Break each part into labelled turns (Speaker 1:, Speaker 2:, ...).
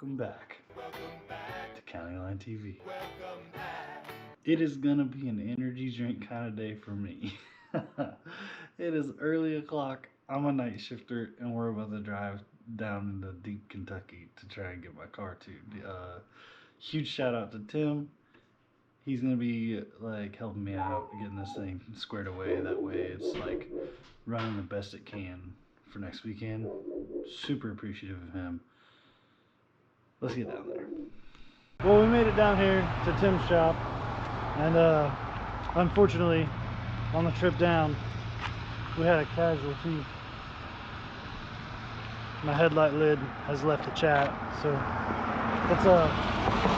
Speaker 1: Welcome back to CountyLine TV. It is gonna be an energy drink kind of day for me. It is early o'clock. I'm a night shifter, and we're about to drive down into deep Kentucky to try and get my car tuned. Huge shout out to Tim. He's gonna be like helping me out getting this thing squared away. That way, it's like running the best it can for next weekend. Super appreciative of him. Let's get down there.
Speaker 2: Well, we made it down here to Tim's shop, and unfortunately, on the trip down, we had a casualty. My headlight lid has left the chat, so let's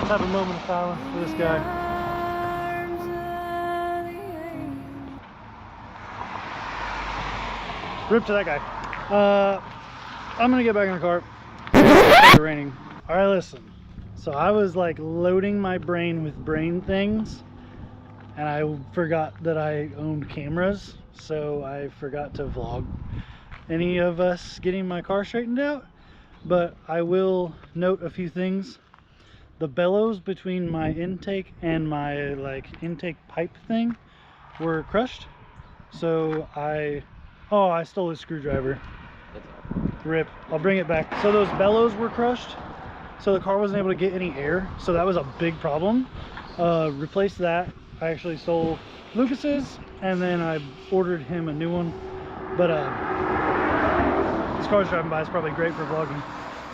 Speaker 2: have a moment of silence for this guy. Rip to that guy. I'm gonna get back in the car. It's raining. All right, listen. So I was like loading my brain with brain things, and I forgot that I owned cameras, so I forgot to vlog any of us getting my car straightened out. But I will note a few things. The bellows between my intake and my like intake pipe thing were crushed, so I stole a screwdriver. Rip. I'll bring it back. So those bellows were crushed, so the car wasn't able to get any air, so that was a big problem. Replaced that. I actually stole Lucas's, and then I ordered him a new one. But this car's driving by, it's probably great for vlogging.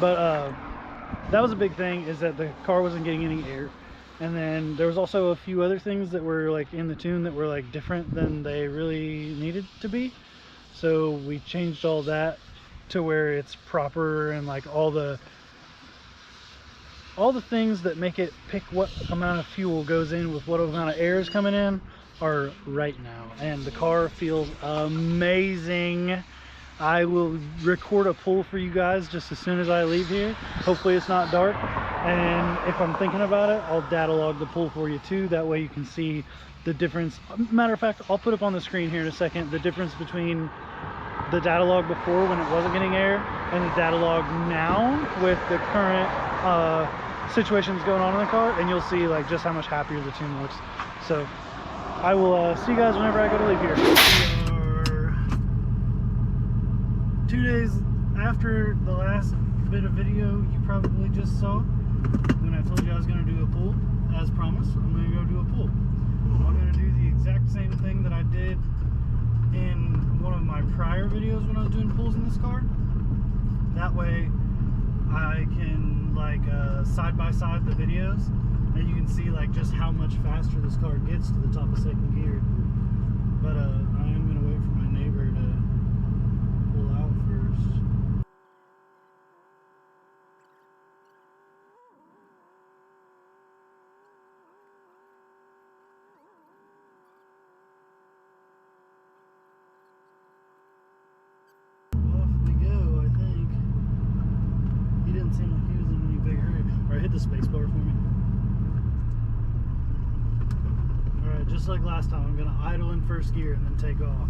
Speaker 2: But that was a big thing, is that the car wasn't getting any air. And then there was also a few other things that were like in the tune that were like different than they really needed to be. So we changed all that to where it's proper, and like all the things that make it pick what amount of fuel goes in with what amount of air is coming in are right now, and the car feels amazing. I will record a pull for you guys just as soon as I leave here. Hopefully it's not dark, and if I'm thinking about it, I'll data log the pull for you too. That way you can see the difference. Matter of fact, I'll put up on the screen here in a second the difference between the data log before, when it wasn't getting air, and the data log now with the current situations going on in the car, and you'll see like just how much happier the tune looks. So I will see you guys whenever I go to leave here. We are 2 days after the last bit of video you probably just saw, when I told you I was going to do a pull. As promised, I'm going to go do a pull. I'm going to do the exact same thing that I did in one of my prior videos when I was doing pulls in this car. That way I can like side by side the videos, and you can see like just how much faster this car gets to the top of second gear. But I am gonna wait for my neighbor to pull out first. Hit the space bar for me. Alright, just like last time, I'm going to idle in first gear and then take off.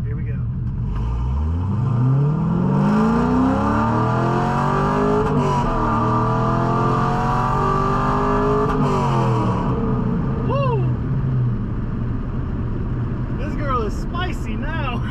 Speaker 2: Here we go. Woo! This girl is spicy now.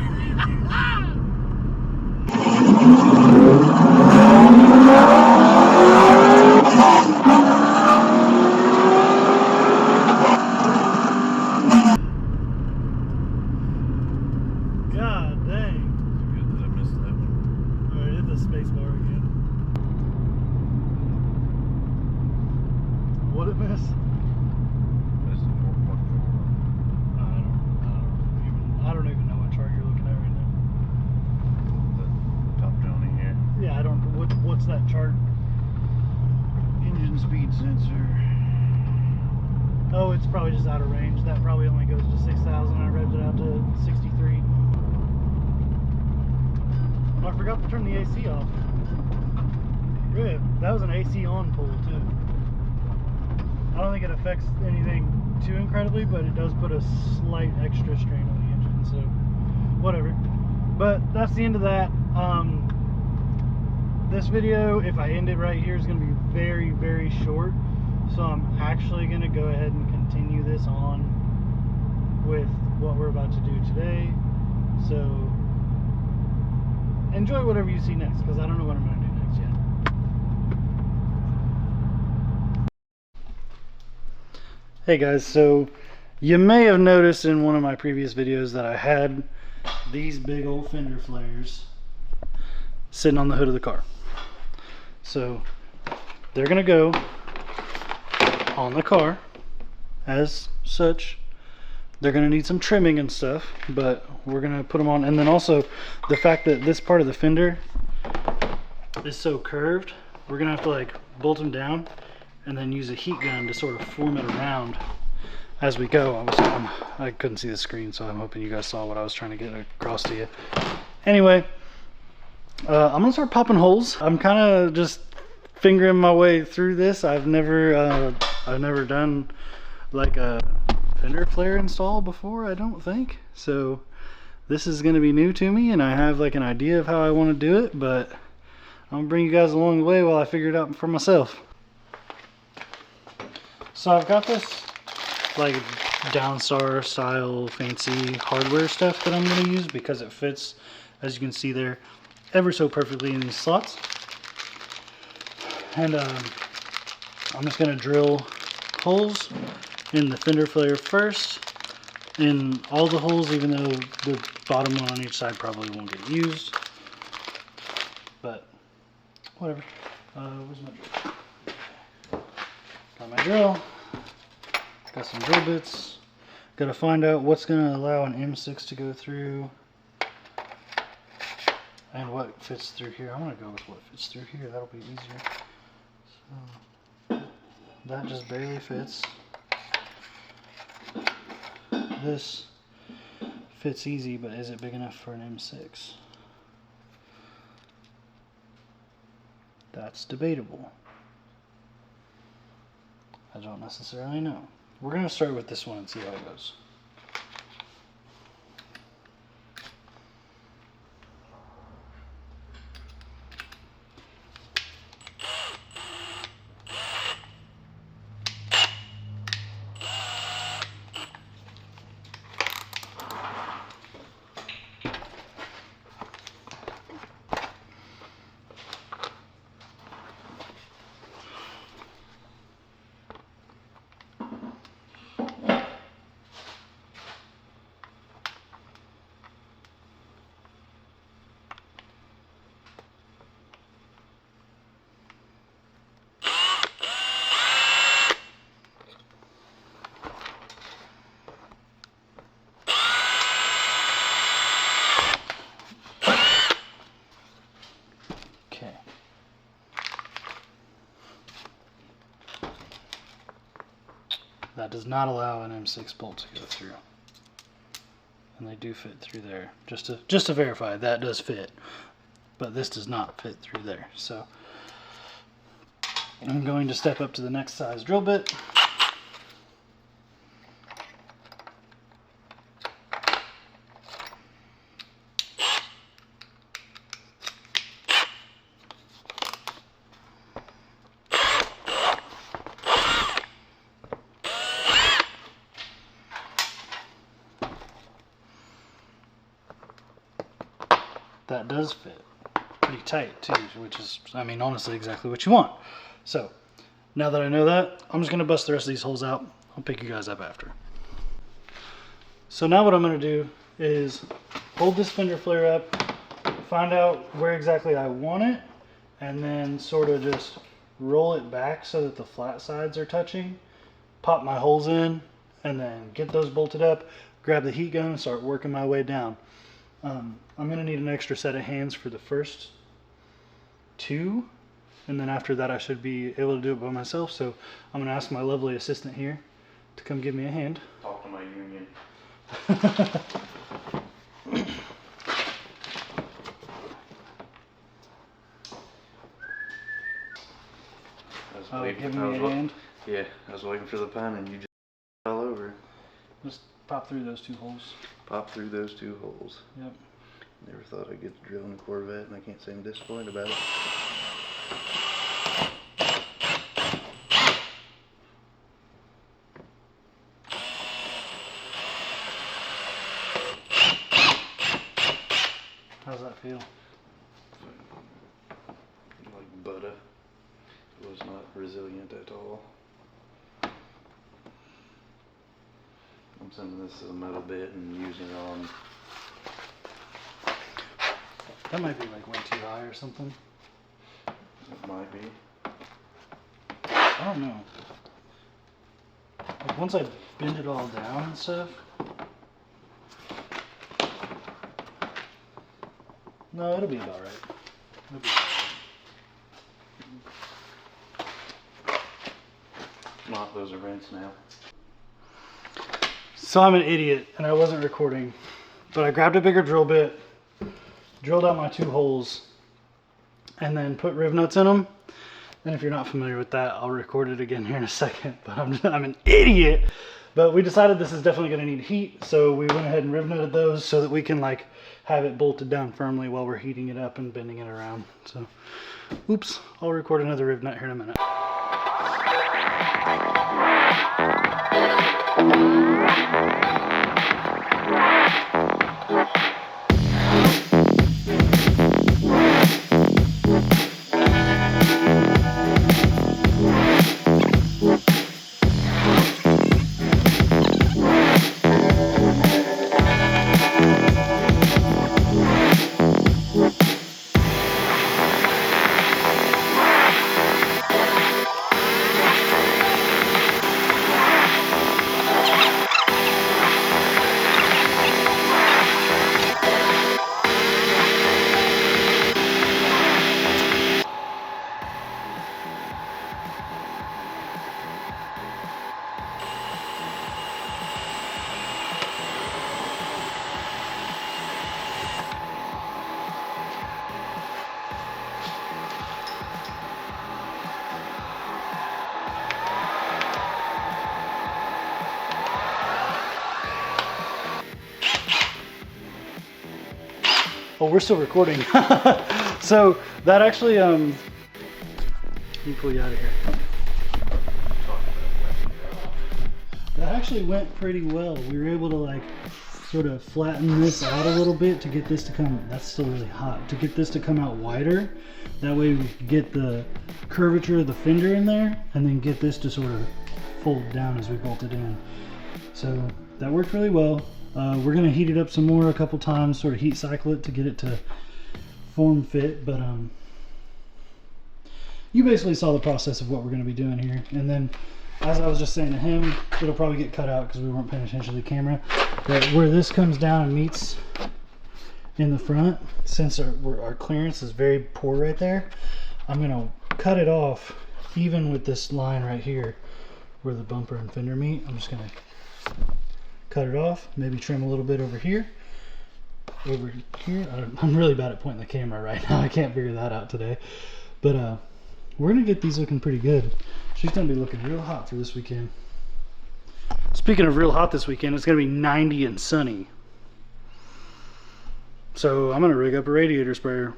Speaker 2: What's that chart? Engine speed sensor. Oh, it's probably just out of range. That probably only goes to 6,000. I revved it out to 63. Oh, I forgot to turn the AC off. Rip. That was an AC on pull too. I don't think it affects anything too incredibly, but it does put a slight extra strain on the engine, so whatever. But that's the end of that. this video, if I end it right here, is going to be very, very short. So I'm actually going to go ahead and continue this on with what we're about to do today. So enjoy whatever you see next, because I don't know what I'm going to do next yet. Hey guys, so you may have noticed in one of my previous videos that I had these big old Fender Flares sitting on the hood of the car. So they're gonna go on the car as such. They're gonna need some trimming and stuff, but we're gonna put them on. And then also the fact that this part of the fender is so curved, we're gonna have to like bolt them down and then use a heat gun to sort of form it around as we go. I couldn't see the screen, so I'm hoping you guys saw what I was trying to get across to you. Anyway, I'm gonna start popping holes. I'm kind of just fingering my way through this. I've never done like a Fender Flare install before, I don't think. So this is gonna be new to me, and I have like an idea of how I want to do it, but I'm gonna bring you guys along the way while I figure it out for myself. So I've got this like Downstar style fancy hardware stuff that I'm going to use because it fits, as you can see there, ever so perfectly in these slots. And I'm just going to drill holes in the Fender Flare first, in all the holes, even though the bottom one on each side probably won't get used, but whatever. Where's my drill? Got my drill. Got some drill bits. Got to find out what's going to allow an M6 to go through and what fits through here. I'm going to go with what fits through here. That'll be easier. So that just barely fits. This fits easy, but is it big enough for an M6? That's debatable. I don't necessarily know. We're going to start with this one and see how it goes. That does not allow an M6 bolt to go through, and they do fit through there. Just to verify, that does fit, but this does not fit through there. So I'm going to step up to the next size drill bit. That does fit pretty tight too, which is, I mean, honestly exactly what you want. So now that I know that, I'm just gonna bust the rest of these holes out. I'll pick you guys up after. So now what I'm gonna do is hold this Fender Flare up, find out where exactly I want it, and then sort of just roll it back so that the flat sides are touching, pop my holes in, and then get those bolted up, grab the heat gun and start working my way down. I'm going to need an extra set of hands for the first two, and then after that I should be able to do it by myself. So I'm going to ask my lovely assistant here to come give me a hand.
Speaker 1: Talk to my union.
Speaker 2: Give me a hand.
Speaker 1: Yeah, I was waiting for the pun and you just all over.
Speaker 2: Just pop through those two holes.
Speaker 1: Pop through those two holes.
Speaker 2: Yep.
Speaker 1: Never thought I'd get to drill in a Corvette, and I can't say I'm disappointed about it.
Speaker 2: How's that feel?
Speaker 1: Like butter. It was not resilient at all. I'm sending this to the metal bit and using it on.
Speaker 2: That might be like way too high or something.
Speaker 1: It might be.
Speaker 2: I don't know. Like once I bend it all down and stuff. No, it'll be about right. It'll be about right.
Speaker 1: Not, those are rinsed now.
Speaker 2: So I'm an idiot and I wasn't recording, but I grabbed a bigger drill bit, drilled out my 2 holes, and then put rivnuts in them. And if you're not familiar with that, I'll record it again here in a second, but I'm an idiot. But we decided this is definitely gonna need heat, so we went ahead and rivnutted those so that we can like have it bolted down firmly while we're heating it up and bending it around. So, oops, I'll record another rivnut here in a minute. Oh, we're still recording. So that actually, let me pull you out of here. That actually went pretty well. We were able to like sort of flatten this out a little bit to get this to come, that's still really hot, to get this to come out wider. That way we can get the curvature of the fender in there and then get this to sort of fold down as we bolt it in. So that worked really well. We're gonna heat it up some more a couple times, sort of heat cycle it to get it to form fit, but you basically saw the process of what we're gonna be doing here. And then, as I was just saying to him, it'll probably get cut out because we weren't paying attention to the camera, but where this comes down and meets in the front, since our clearance is very poor right there, I'm gonna cut it off even with this line right here where the bumper and fender meet. I'm just gonna cut it off, maybe trim a little bit over here. I'm really bad at pointing the camera right now. I can't figure that out today. But we're gonna get these looking pretty good. She's gonna be looking real hot for this weekend. Speaking of real hot this weekend, it's gonna be 90 and sunny. So I'm gonna rig up a radiator sprayer.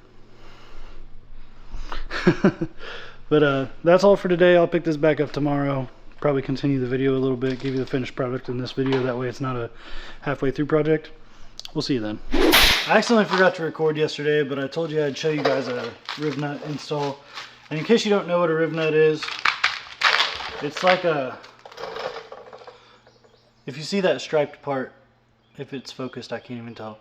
Speaker 2: But that's all for today. I'll pick this back up tomorrow. Probably continue the video a little bit, give you the finished product in this video. That way it's not a halfway through project. We'll see you then. I accidentally forgot to record yesterday, but I told you I'd show you guys a Rivnut install. And in case you don't know what a Rivnut is, it's like a, if you see that striped part, if it's focused, I can't even tell.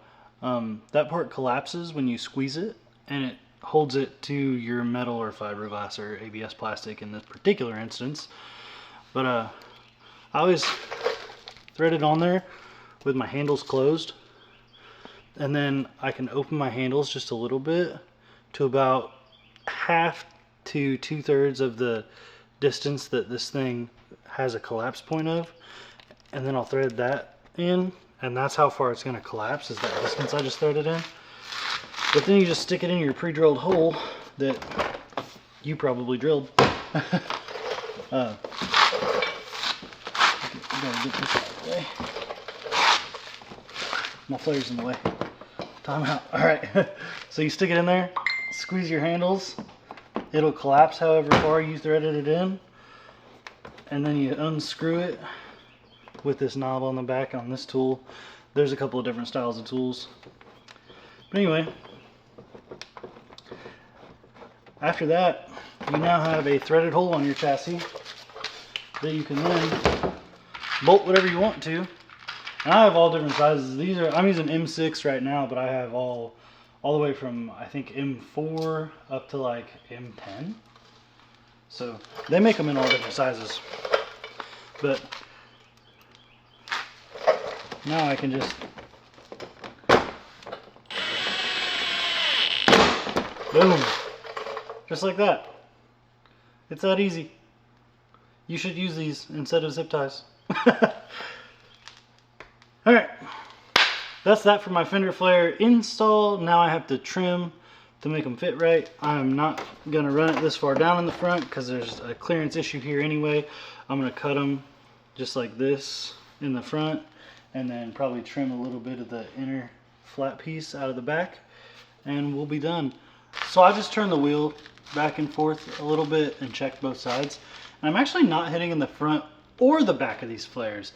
Speaker 2: That part collapses when you squeeze it, and it holds it to your metal or fiberglass or ABS plastic in this particular instance. But I always thread it on there with my handles closed, and then I can open my handles just a little bit to about 1/2 to 2/3 of the distance that this thing has a collapse point of, and then I'll thread that in, and that's how far it's going to collapse, is that distance I just threaded in. But then you just stick it in your pre-drilled hole that you probably drilled. Gotta get this out of the way. My flare's in the way. Time out. Alright. So you stick it in there, squeeze your handles, It'll collapse however far you threaded it in, and then you unscrew it with this knob on the back on this tool. There's a couple of different styles of tools. But anyway, after that, you now have a threaded hole on your chassis that you can then bolt whatever you want to. And I have all different sizes. These are, I'm using M6 right now, but I have all the way from, I think, M4 up to like M10. So they make them in all different sizes. But now I can just boom, just like that. It's that easy. You should use these instead of zip ties. Alright, that's that for my Fender Flare install. Now I have to trim to make them fit right. I'm not going to run it this far down in the front because there's a clearance issue here anyway. I'm going to cut them just like this in the front, and then probably trim a little bit of the inner flat piece out of the back, and we'll be done. So I just turned the wheel back and forth a little bit and checked both sides. And I'm actually not hitting in the front or the back of these flares,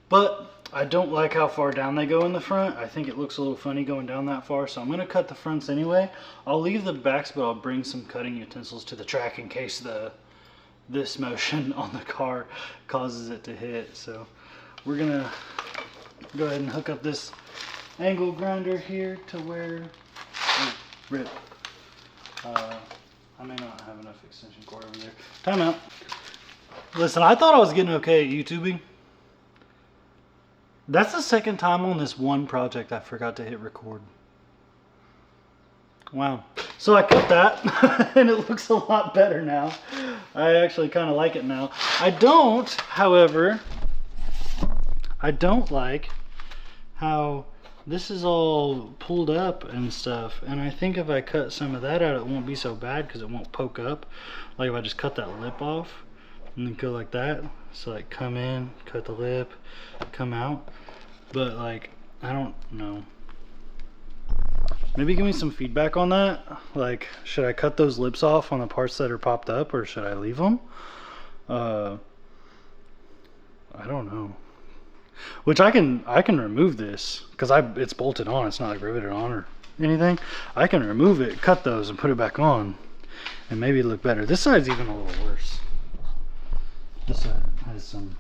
Speaker 2: but I don't like how far down they go in the front. I think it looks a little funny going down that far, so I'm going to cut the fronts anyway. I'll leave the backs, but I'll bring some cutting utensils to the track in case this motion on the car causes it to hit. So we're going to go ahead and hook up this angle grinder here to where... Oh, rip. I may not have enough extension cord over there. Time out. Listen, I thought I was getting okay at YouTubing. That's the second time on this one project I forgot to hit record. Wow. So I cut that and it looks a lot better now. I actually kind of like it now. I don't, however, I don't like how this is all pulled up and stuff. And I think if I cut some of that out, it won't be so bad because it won't poke up. Like if I just cut that lip off and then go like that. So like come in, cut the lip, come out. But like, I don't know. Maybe give me some feedback on that. Like, should I cut those lips off on the parts that are popped up, or should I leave them? I don't know. Which I can remove this because it's bolted on. It's not like riveted on or anything. I can remove it, cut those, and put it back on, and maybe it'll look better. This side's even a little worse. This side has some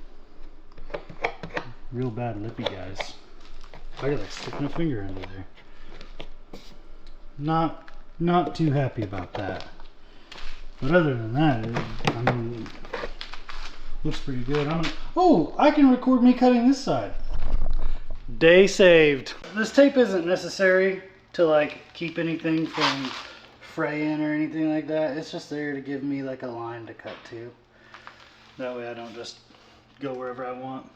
Speaker 2: real bad lippy guys. Look at that, sticking a finger under there. Not too happy about that. But other than that, I mean, looks pretty good. Oh, I can record me cutting this side. Day saved. This tape isn't necessary to like keep anything from fraying or anything like that. It's just there to give me like a line to cut to. That way I don't just go wherever I want.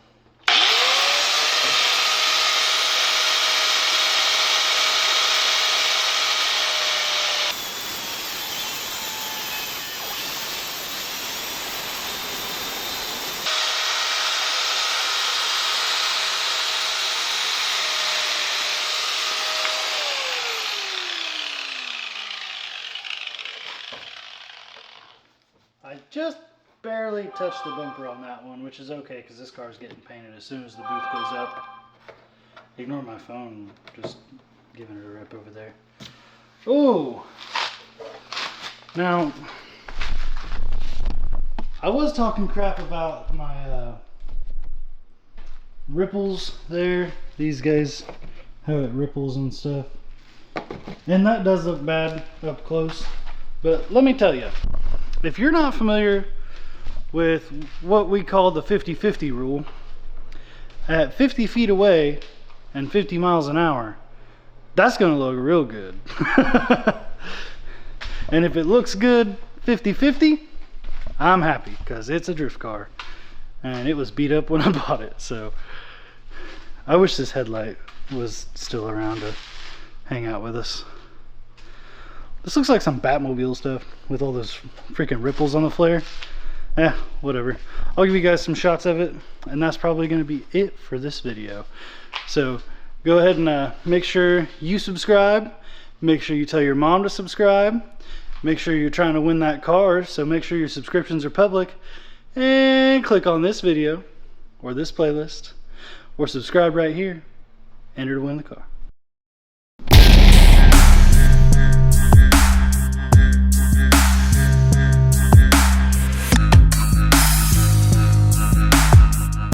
Speaker 2: I just barely touched the bumper on that one, which is okay because this car is getting painted as soon as the booth goes up. Ignore my phone, just giving it a rip over there. Oh! Now, I was talking crap about my ripples there. These guys have it ripples and stuff. And that does look bad up close. But let me tell you, if you're not familiar with what we call the 50-50 rule, at 50 feet away and 50 miles an hour, that's gonna look real good. And if it looks good 50-50, I'm happy because it's a drift car and it was beat up when I bought it. So I wish this headlight was still around to hang out with us. This looks like some Batmobile stuff with all those freaking ripples on the flare. Whatever. I'll give you guys some shots of it, and that's probably going to be it for this video. So go ahead and make sure you subscribe. Make sure you tell your mom to subscribe.
Speaker 1: Make sure you're trying to win that car, so make sure your subscriptions are public. And click on this video, or this playlist, or subscribe right here. Enter to win the car.